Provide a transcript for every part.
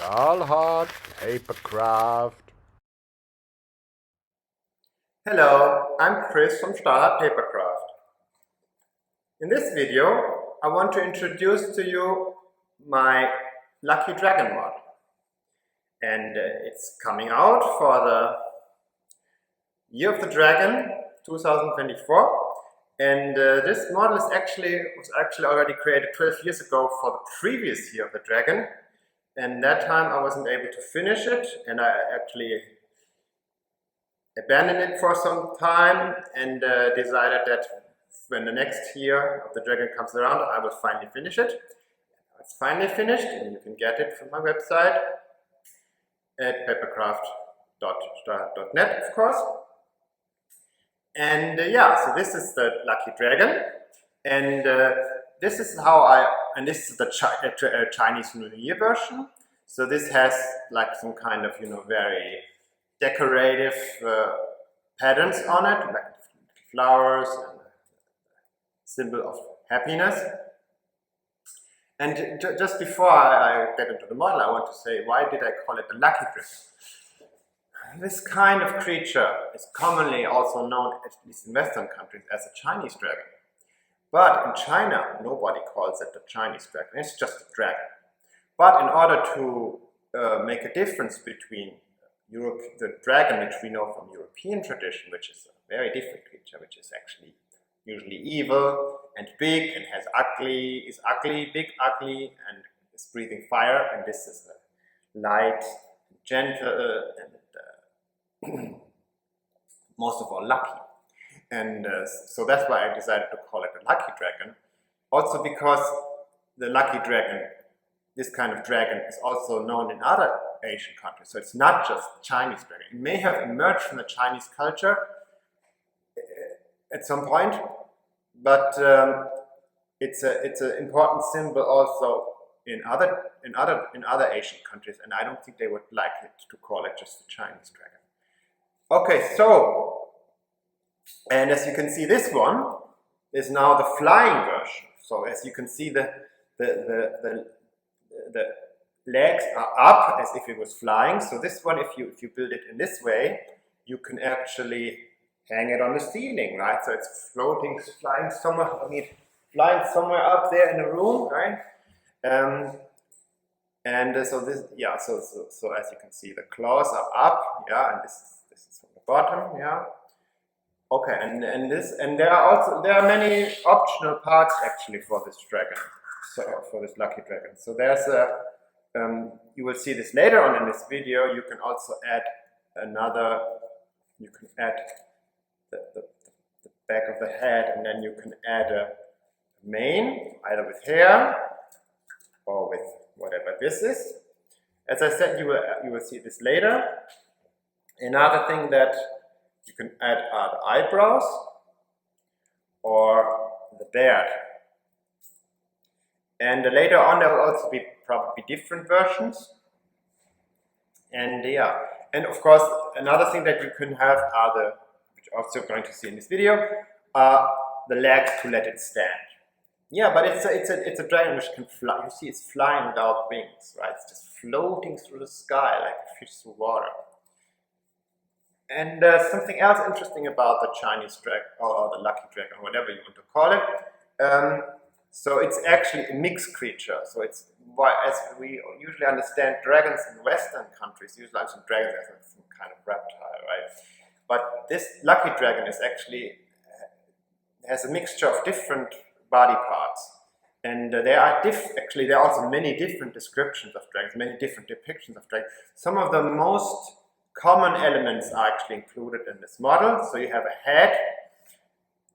Stahlhart, Papercraft. Hello, I'm Chris from Stahlhart Papercraft. In this video, I want to introduce to you my Lucky Dragon model. And it's coming out for the Year of the Dragon 2024. And this model was actually already created 12 years ago for the previous Year of the Dragon. And that time I wasn't able to finish it, and I actually abandoned it for some time and decided that when the next Year of the Dragon comes around, I will finally finish it. It's finally finished, and you can get it from my website at papercraft.net, of course. And yeah, so this is the Lucky Dragon, and this is this is the Chinese New Year version. So this has like some kind of, very decorative patterns on it, like flowers and symbol of happiness. And just before I get into the model, I want to say, why did I call it the Lucky Dragon? This kind of creature is commonly also known, at least in Western countries, as a Chinese dragon. But in China, nobody calls it the Chinese dragon, it's just a dragon. But in order to make a difference between the dragon which we know from European tradition, which is a very different creature, which is actually usually evil and big and is big, ugly, and is breathing fire, and this is light, gentle, and most of all lucky. And so that's why I decided to call it a Lucky Dragon. Also because the Lucky Dragon, this kind of dragon, is also known in other Asian countries. So it's not just Chinese dragon. It may have emerged from the Chinese culture at some point, but it's an important symbol also in other Asian countries, and I don't think they would like it to call it just the Chinese dragon. Okay, so, and as you can see, this one is now the flying version. So as you can see, the legs are up as if it was flying. So this one, if you build it in this way, you can actually hang it on the ceiling, right? So it's flying somewhere up there in the room, right? So this, yeah. So as you can see, the claws are up, yeah, and this is from the bottom, yeah. Okay, and there are many optional parts actually for this dragon, so for this Lucky Dragon. So there's you will see this later on in this video. You can also add you can add the back of the head, and then you can add a mane, either with hair or with whatever this is. As I said, you will see this later. Another thing that you can add are the eyebrows or the beard. And later on there will also be probably different versions. And yeah, and of course another thing that you can have are which you're also going to see in this video, are the legs to let it stand. Yeah, but it's a dragon which can fly. You see, it's flying without wings, right? It's just floating through the sky like a fish through water. And something else interesting about the Chinese dragon, or the Lucky Dragon, or whatever you want to call it. So it's actually a mixed creature. So it's as we usually understand dragons in Western countries, usually some dragons as some kind of reptile, right? But this Lucky Dragon is actually has a mixture of different body parts, and there are also many different descriptions of dragons, many different depictions of dragons. Some of the most common elements are actually included in this model. So you have a head,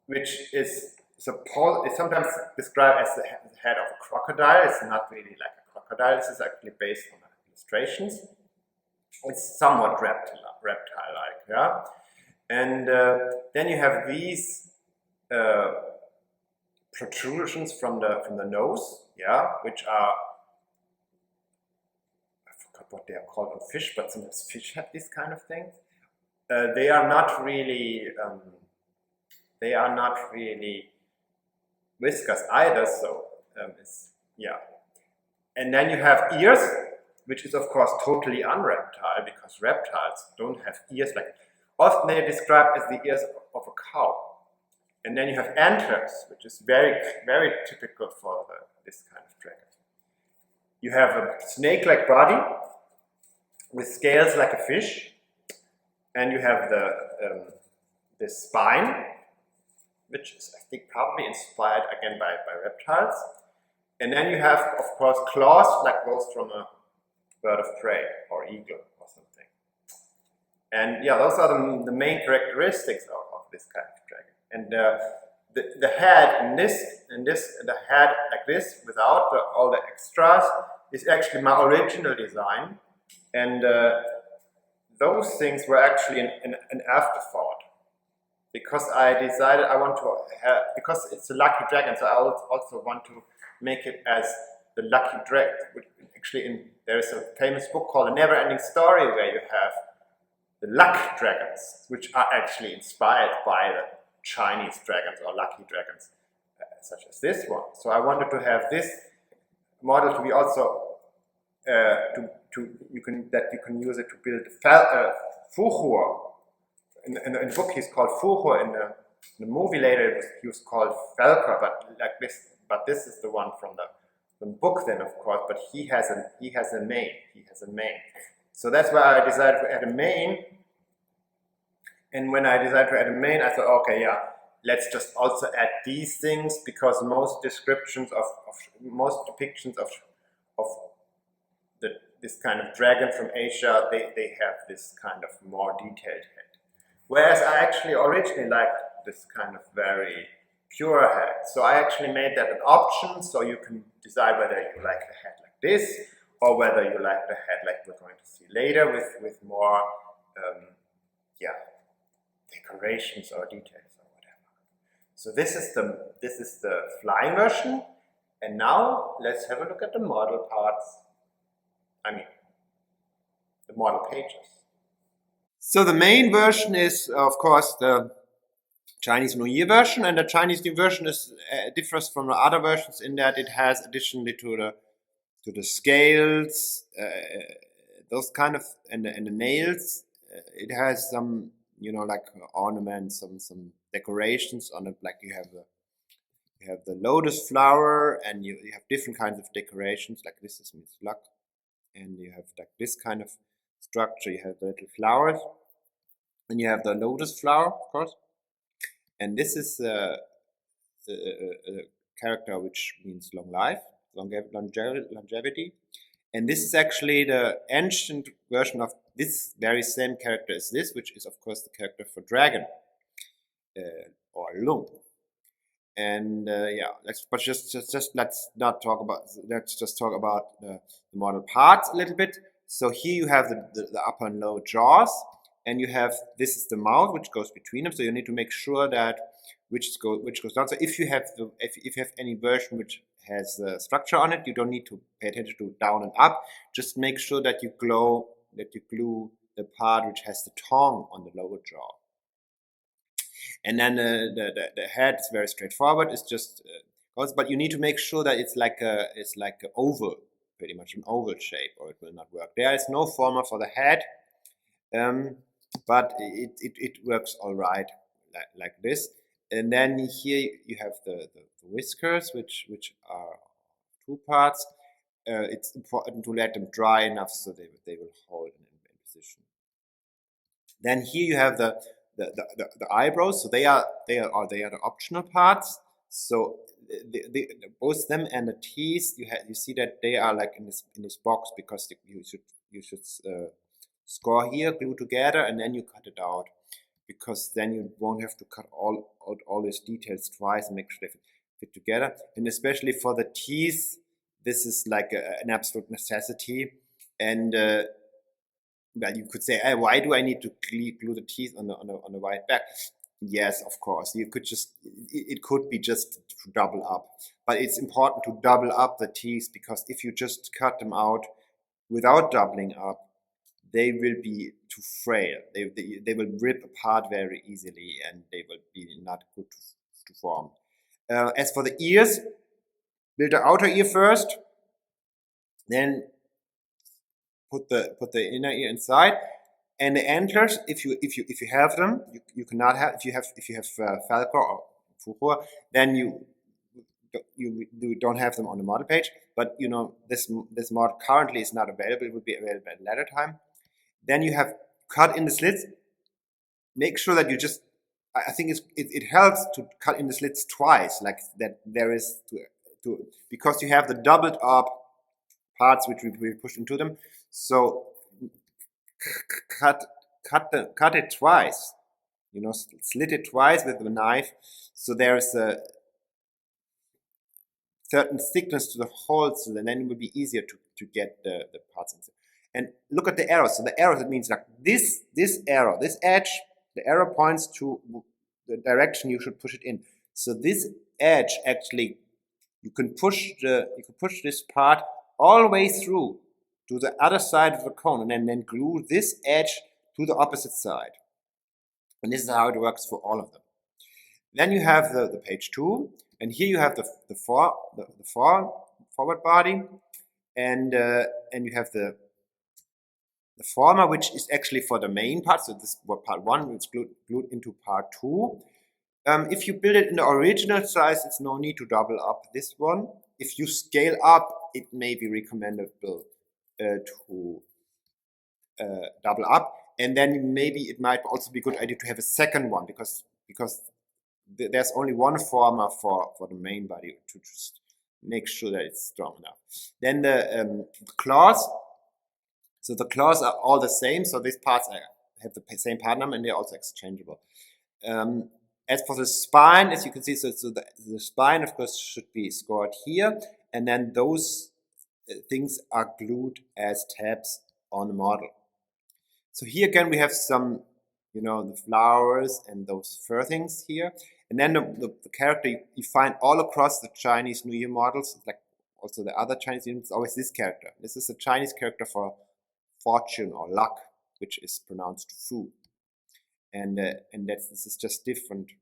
which is sometimes described as the head of a crocodile. It's not really like a crocodile. This is actually based on illustrations. It's somewhat reptile-like, yeah. And then you have these protrusions from the nose, yeah, which are, what they are called on fish, but sometimes fish have these kind of things. They are not really whiskers either. So yeah. And then you have ears, which is of course totally unreptile, because reptiles don't have ears like, often they are described as the ears of a cow. And then you have antlers, which is very, very typical for this kind of dragon. You have a snake-like body with scales like a fish, and you have the spine, which is, I think, probably inspired again by reptiles. And then you have, of course, claws like those from a bird of prey or eagle or something. And yeah, those are the main characteristics of this kind of dragon. And the head the head like this, without all the extras, is actually my original design. And those things were actually an afterthought, because I decided I want to have, because it's a lucky dragon, so I also want to make it as the lucky dragon. Actually, there is a famous book called A Never-Ending Story, where you have the luck dragons, which are actually inspired by the Chinese dragons or lucky dragons, such as this one. So I wanted to have this model to be also you can use it to build Fuhur. In the book he's called Fuhur. In the movie later he was called Falker, but like this. But this is the one from the book then, of course. But he has a mane. So that's why I decided to add a mane. And when I decided to add a mane, I thought, okay, yeah, let's just also add these things, because most descriptions most depictions of this kind of dragon from Asia, they have this kind of more detailed head. Whereas I actually originally liked this kind of very pure head. So I actually made that an option, so you can decide whether you like the head like this, or whether you like the head like we're going to see later, with more decorations or details or whatever. So this is the flying version. And now let's have a look at the model parts. I mean, the model pages. So the main version is, of course, the Chinese New Year version, and the Chinese New Year version differs from the other versions in that it has, additionally to the scales, those kind of, and the nails, it has some, like ornaments, some decorations on it. Like you have the lotus flower, and you have different kinds of decorations. Like this means luck, and you have like this kind of structure. You have the little flowers, and you have the lotus flower, of course. And this is a character which means long life, longevity. And this is actually the ancient version of this very same character as this, which is of course the character for dragon, or Loong. And let's just talk about the model parts a little bit. So here you have the upper and lower jaws, and you have, this is the mouth which goes between them. So you need to make sure that which goes down. So if you have any version which has the structure on it, you don't need to pay attention to down and up. Just make sure that you glue the part which has the tongue on the lower jaw. And then the head is very straightforward. It's just, but you need to make sure that it's like a oval, pretty much an oval shape, or it will not work. There is no former for the head, but it works all right like this. And then here you have the whiskers, which are two parts. It's important to let them dry enough so they will hold in position. Then here you have the eyebrows. So they are the optional parts. So both them and the teeth, you see that they are like in this box, because you should score here, glue together, and then you cut it out, because then you won't have to cut all these details twice and make sure they fit together. And especially for the teeth, this is like an absolute necessity. And well, you could say, hey, why do I need to glue the teeth on the white back? Yes, of course. You could it could be just to double up, but it's important to double up the teeth, because if you just cut them out without doubling up, they will be too frail. They will rip apart very easily, and they will be not good to form. As for the ears, build the outer ear first, then put the inner ear inside, and the antlers, if you have them, you cannot have, if you have Falcor or Furor, then you don't have them on the model page. But you know, this model currently is not available. It will be available at a later time. Then you have cut in the slits. Make sure that you just, I think it helps to cut in the slits twice, like that there is to because you have the doubled up parts which we push into them. So cut it twice, you know, slit it twice with the knife, so there is a certain thickness to the holes, and then it will be easier to get the parts in. And look at the arrows. So the arrows, it means like this arrow, this edge, the arrow points to the direction you should push it in. So this edge, actually, you can push this part all the way through to the other side of the cone, and then glue this edge to the opposite side. And this is how it works for all of them. Then you have the page 2, and here you have the forward body, and you have the former, which is actually for the main part. So this was part 1, it's glued into part 2. If you build it in the original size, it's no need to double up this one. If you scale up, it may be recommendable to double up, and then maybe it might also be a good idea to have a second one, because there's only one former for the main body, to just make sure that it's strong enough. Then the claws. So the claws are all the same. So these parts have the same part number, and they're also exchangeable. As for the spine, as you can see, so the spine, of course, should be scored here, and then those things are glued as tabs on the model. So here again we have some, you know, the flowers and those fur things here, and then the character you find all across the Chinese New Year models, like also the other Chinese units, always this character. This is a Chinese character for fortune or luck, which is pronounced fu, and this is just different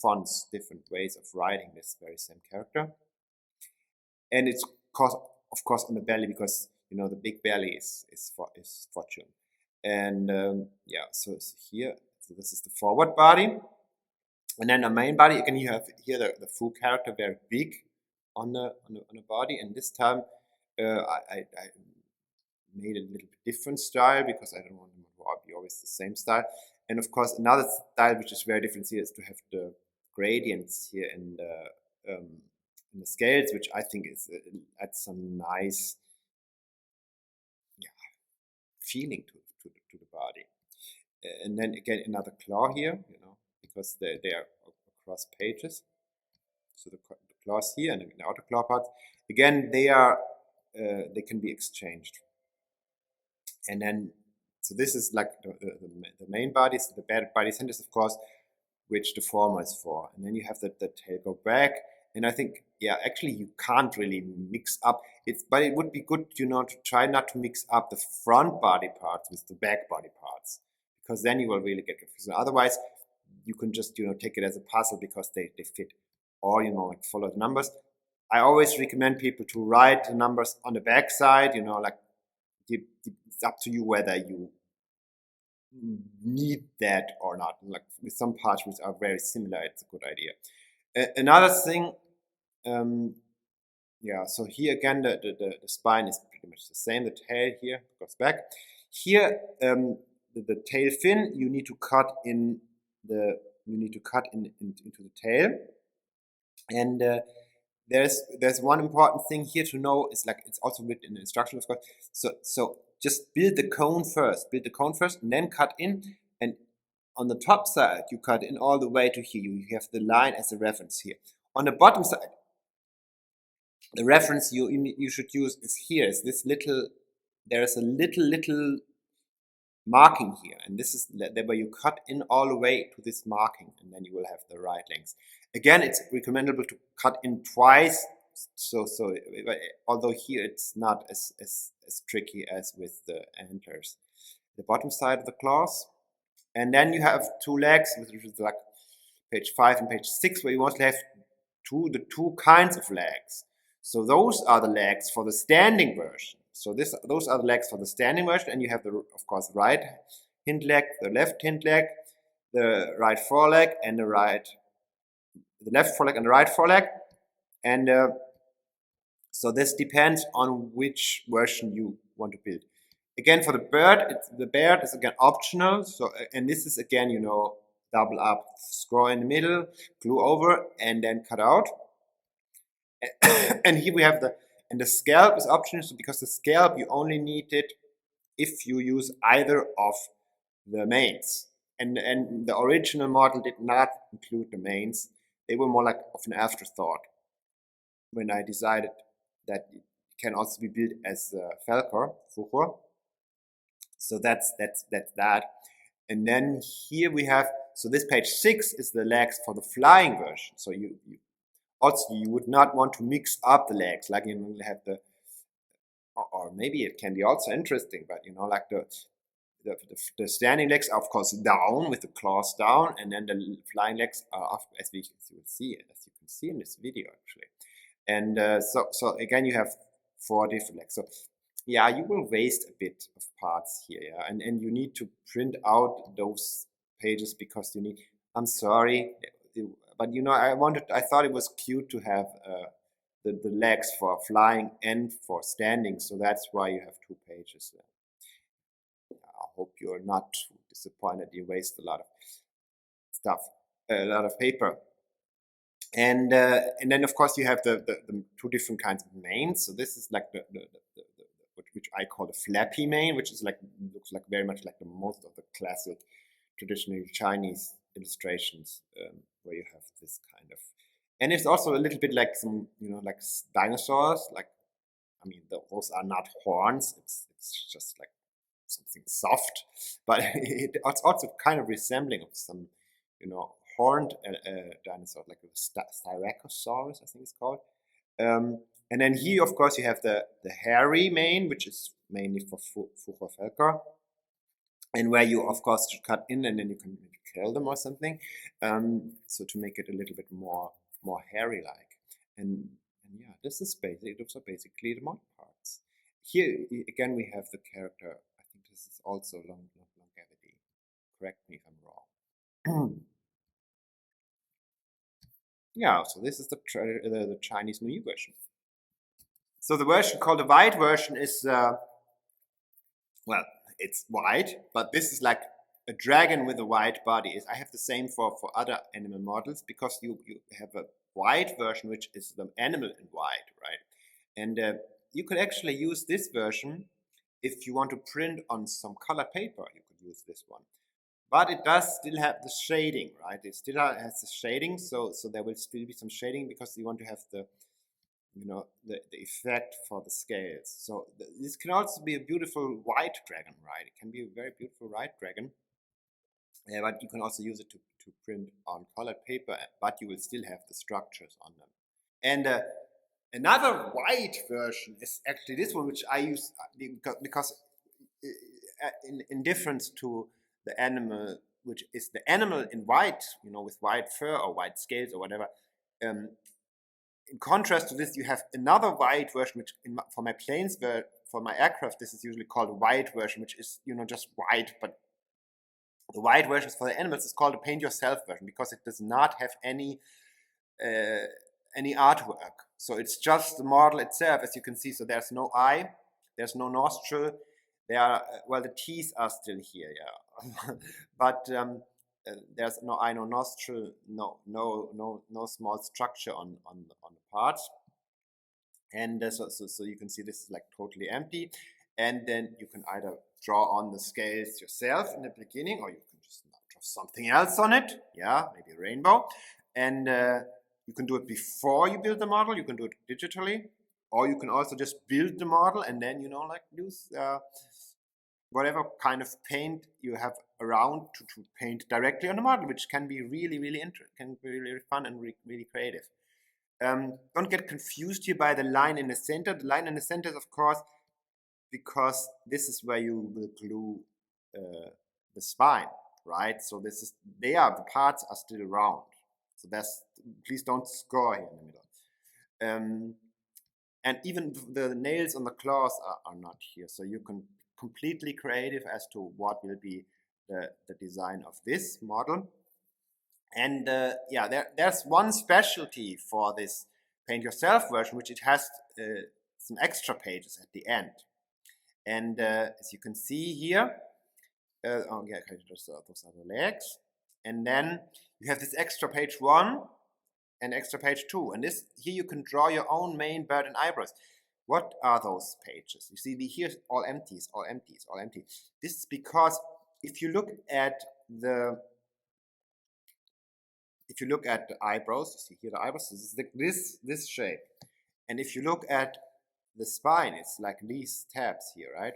fonts, different ways of writing this very same character. And it's of course on the belly, because you know the big belly is fortune. And yeah, so here, so this is the forward body, and then the main body. Again, you have here the full character very big on the body, and this time I made a little bit different style, because I don't want them to be always the same style. And of course, another style which is very different here is to have the gradients here in the scales, which I think is adds some nice feeling to the body. And then again, another claw here, you know, because they are across pages. So the claws here and the outer claw parts, again, they can be exchanged. And then, so this is like the main bodies, the body centers, of course, which the former is for. And then you have the tail go back. And I think, yeah, actually you can't really mix up. But it would be good, you know, to try not to mix up the front body parts with the back body parts, because then you will really get confused. Otherwise, you can just, you know, take it as a puzzle, because they fit, or, you know, like follow the numbers. I always recommend people to write the numbers on the back side, you know, like it's up to you whether you need that or not. Like with some parts which are very similar, it's a good idea. Another thing, yeah, so here again the spine is pretty much the same. The tail here goes back. Here the tail fin you need to cut into the tail, and there's one important thing here to know. It's like it's also written in the instructions, of course. So just build the cone first, and then cut in. And on the top side, you cut in all the way to here. You have the line as a reference here. On the bottom side, the reference you should use is here. Is this little? There is a little marking here, and this is where you cut in all the way to this marking, and then you will have the right length. Again, it's recommendable to cut in twice. So although here it's not as tricky as with the antlers. The bottom side of the claws, and then you have two legs, which is like page 5 and page 6, where you mostly have the two kinds of legs. So those are the legs for the standing version. So those are the legs for the standing version, and you have the, of course, right hind leg, the left hind leg, the right foreleg, and the left foreleg and the right foreleg, and so this depends on which version you want to build. Again, for the bird is again optional. So, and this is again, double up, score in the middle, glue over, and then cut out. And here we have the scalp is optional, so because the scalp you only need it if you use either of the mains. And the original model did not include the mains. They were more like of an afterthought when I decided that it can also be built as Falcor, Fuchur. So that's that. And then here we have, so this page 6 is the legs for the flying version. So you would not want to mix up the legs, like you have or maybe it can be also interesting, but like the standing legs are of course down with the claws down, and then the flying legs are up, as you can see in this video actually. And so again you have 4 different legs. So yeah, you will waste a bit of parts here, yeah, and you need to print out those pages because you need. I'm sorry, but I thought it was cute to have the legs for flying and for standing, so that's why you have 2 pages there. I hope you're not too disappointed. You waste a lot of stuff, a lot of paper. And then of course you have the 2 different kinds of mains. So this is like the which I call the flappy main, which is looks like very much like the most of the classic traditional Chinese illustrations, where you have this kind of, and it's also a little bit like some like dinosaurs. Like, I mean, those are not horns. It's just like something soft, but it's also kind of resembling of some horned dinosaur, like a Styracosaurus, I think it's called. And then here, of course, you have the hairy mane, which is mainly for Fuchur Falcor, and where you, of course, should cut in, and then you can kill them or something, so to make it a little bit more hairy-like. And yeah, this is basic. Those are basically the mod parts. Here again, we have the character. I think this is also longevity. Correct me if I'm wrong. Yeah, so this is the Chinese New Year version. So the version called the white version is, well, it's white, but this is like a dragon with a white body. I have the same for other animal models, because you have a white version, which is the animal in white, right? And you could actually use this version if you want to print on some color paper. You could use this one. But it does still have the shading, right? It still has the shading, so there will still be some shading because you want to have the effect for the scales. So this can also be a beautiful white dragon, right? It can be a very beautiful white dragon. But you can also use it to print on colored paper, but you will still have the structures on them. And another white version is actually this one, which I use because in difference to the animal, which is the animal in white, with white fur or white scales or whatever. In contrast to this, you have another white version, which for my planes, for my aircraft, this is usually called a white version, which is just white. But the white version for the animals is called a paint yourself version, because it does not have any artwork. So it's just the model itself, as you can see. So there's no eye, there's no nostril. There are the teeth are still here, yeah, but there's no eye, no nostril, no small structure on the parts. And so you can see this is like totally empty. And then you can either draw on the scales yourself in the beginning, or you can just draw something else on it. Yeah, maybe a rainbow. And you can do it before you build the model. You can do it digitally, or you can also just build the model and then use whatever kind of paint you have around to paint directly on the model, which can be really interesting, can be really fun and really creative. Don't get confused here by the line in the center. The line in the center is, of course, because this is where you will glue the spine, right? So the parts are still round. So please don't score here in the middle. And even the nails on the claws are not here. So you can completely creative as to what will be the design of this model. And yeah, there's one specialty for this paint yourself version, which it has some extra pages at the end. And as you can see here, oh yeah, okay, those are the legs. And then you have this extra page 1 and extra page 2. And this here you can draw your own main bird and eyebrows. What are those pages? You see, here's all empty, all empty, all empty. This is because if you look at the eyebrows, you see here the eyebrows, this is this shape. And if you look at the spine, it's like these tabs here, right?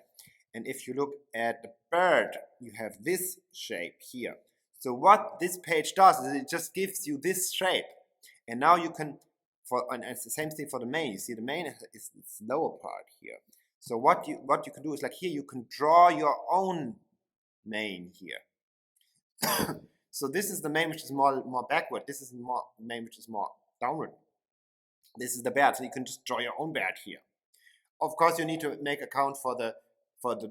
And if you look at the bird, you have this shape here. So what this page does is it just gives you this shape. And now you can, and it's the same thing for the mane. You see the mane is this lower part here. So what you can do is like here you can draw your own mane here. So this is the mane which is more backward. This is the mane which is more downward. This is the beard, so you can just draw your own beard here. Of course, you need to make account for the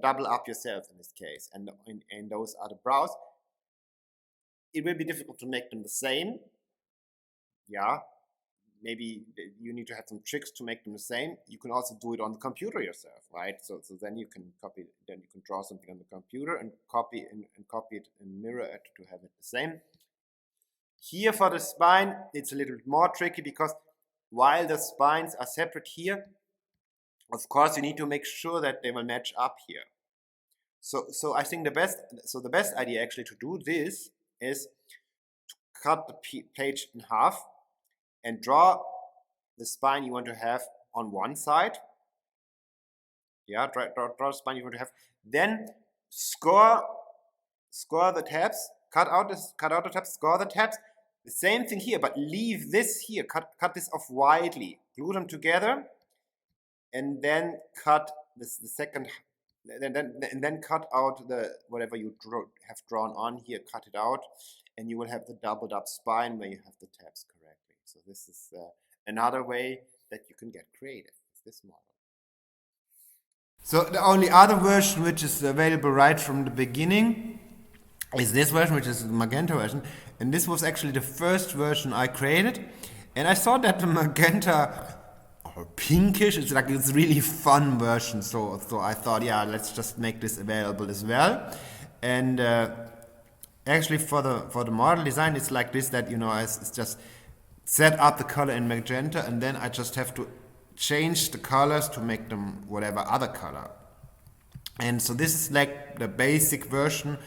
double up yourself in this case, and those are the brows. It will be difficult to make them the same. Yeah, maybe you need to have some tricks to make them the same. You can also do it on the computer yourself, right? So then you can copy, then you can draw something on the computer and copy it and mirror it to have it the same. Here for the spine, it's a little bit more tricky because while the spines are separate here, of course you need to make sure that they will match up here. So I think the best idea actually to do this is to cut the page in half and draw the spine you want to have on one side. Yeah, draw the spine you want to have. Then score the tabs, cut out the tabs, score the tabs. The same thing here, but leave this here. Cut this off widely. Glue them together, and then cut the second. And then cut out the whatever you have drawn on here. Cut it out, and you will have the doubled up spine where you have the tabs correctly. So this is another way that you can get creative with this model. So the only other version which is available right from the beginning is this version, which is the magenta version. And this was actually the first version I created. And I thought that the magenta or pinkish, it's really fun version. So I thought, yeah, let's just make this available as well. And actually for the model design, it's like this, that, it's just set up the color in magenta, and then I just have to change the colors to make them whatever other color. And so this is like the basic version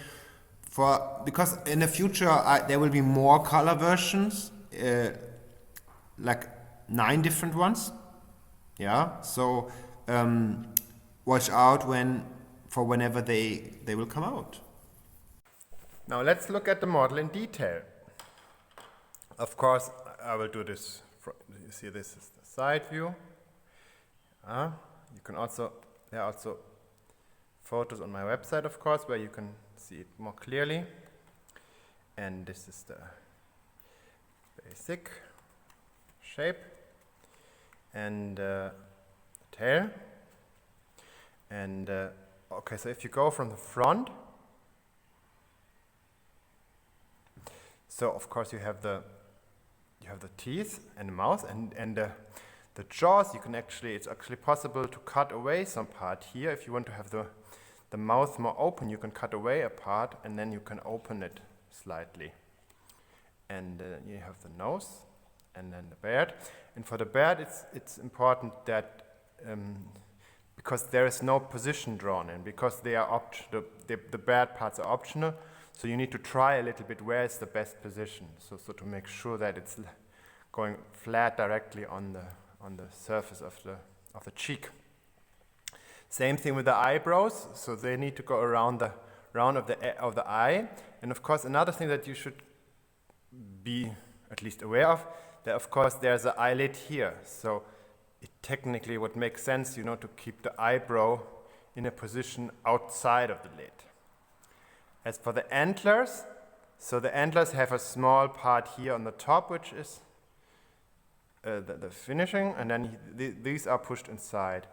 because in the future there will be more color versions, like 9 different ones. Yeah, so watch out whenever they will come out. Now let's look at the model in detail. Of course, I will do this. You see, this is the side view. You can there are also photos on my website, of course, where you can see it more clearly. And this is the basic shape and tail. And okay, so if you go from the front, so of course you have the teeth and the mouth and the jaws. It's actually possible to cut away some part here. If you want to have the mouth more open, you can cut away a part and then you can open it slightly. And you have the nose and then the beard. And for the beard, it's important that because there is no position drawn in, because they are the beard parts are optional. So you need to try a little bit where is the best position. So to make sure that it's going flat directly on the surface of the cheek. Same thing with the eyebrows. So they need to go around the round of the eye. And of course, another thing that you should be at least aware of, that of course there's an eyelid here. So it technically would make sense, to keep the eyebrow in a position outside of the lid. As for the antlers, so the antlers have a small part here on the top, which is the finishing, and then these are pushed inside.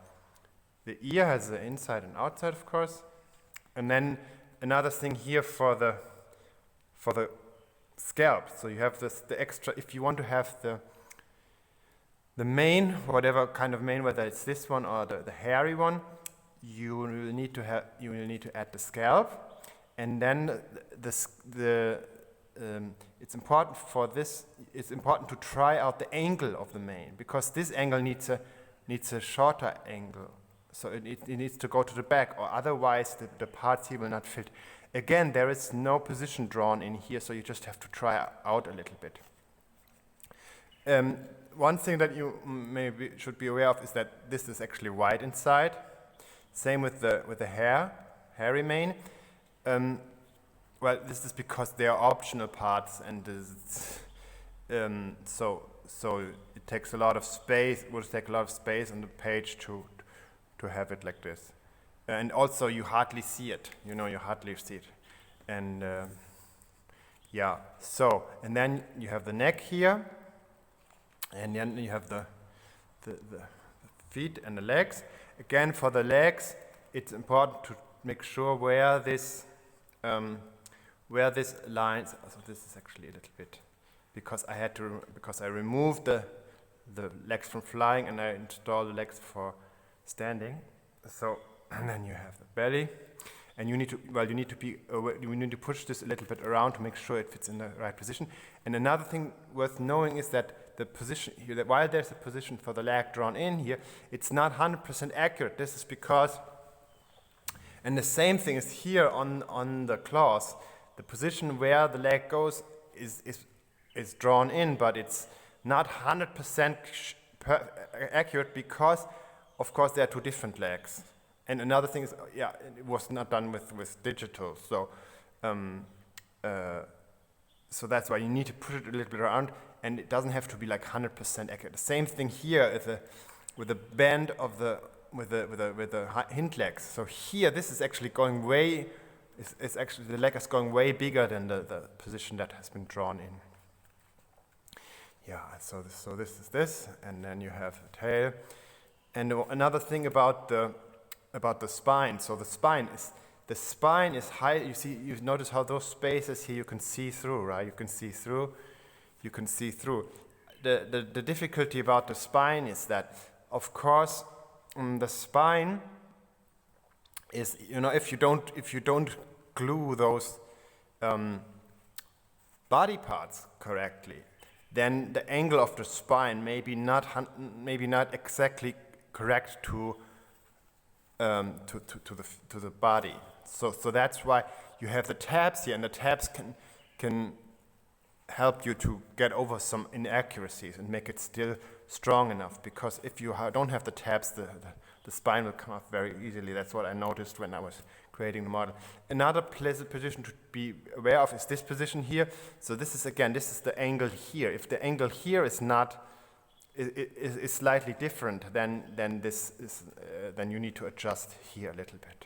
The ear has the inside and outside, of course, and then another thing here for the scalp. So you have the extra. If you want to have the mane, whatever kind of mane, whether it's this one or the hairy one, you will need to add the scalp, and then it's important for this. It's important to try out the angle of the mane, because this angle needs a shorter angle. So it needs to go to the back, or otherwise the parts here will not fit. Again, there is no position drawn in here, so you just have to try out a little bit. One thing that you maybe should be aware of is that this is actually white inside. Same with the hairy mane. Well, this is because they are optional parts, and so it takes a lot of space. It will take a lot of space on the page to have it like this. And also you hardly see it, you hardly see it. And yeah, so, and then you have the neck here, and then you have the feet and the legs. Again, for the legs, it's important to make sure where this lines, so this is actually a little bit, because I removed the legs from flying and I installed the legs for standing. So, and then you have the belly, and you need to push this a little bit around to make sure it fits in the right position. And another thing worth knowing is that the position here, that while there's a position for the leg drawn in here, it's not 100% accurate. This is because, and the same thing is here on the claws, the position where the leg goes is drawn in, but it's not 100% accurate, because of course there are two different legs. And another thing is, yeah, it was not done with digital, so so that's why you need to push it a little bit around, and it doesn't have to be like 100% accurate. The same thing here with the bend of with the hind legs. So here, this is actually going way. It's actually, the leg is going way bigger than the position that has been drawn in. Yeah, so this is this, and then you have the tail. And another thing about the spine. So the spine is high. You notice how those spaces here you can see through, right? You can see through. The difficulty about the spine is that, of course, the spine is, if you don't glue those body parts correctly, then the angle of the spine may be not exactly correct to the body. So that's why you have the tabs here, and the tabs can help you to get over some inaccuracies and make it still strong enough. Because if you don't have the tabs, the spine will come off very easily. That's what I noticed when I was creating the model. Another pleasant position to be aware of is this position here. So this is the angle here. If the angle here is not is slightly different, then you need to adjust here a little bit.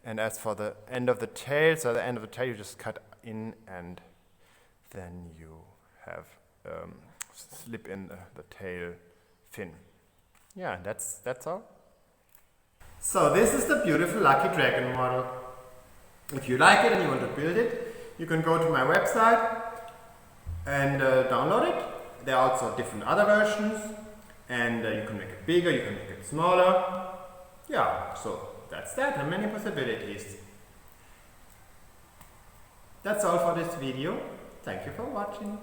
And as for the end of the tail, you just cut in, and then you have slip in the tail fin. Yeah, that's all. So this is the beautiful Luckdragon model. If you like it and you want to build it, you can go to my website and download it. There are also different other versions, and you can make it bigger, you can make it smaller. Yeah, so that's that, and many possibilities. That's all for this video. Thank you for watching.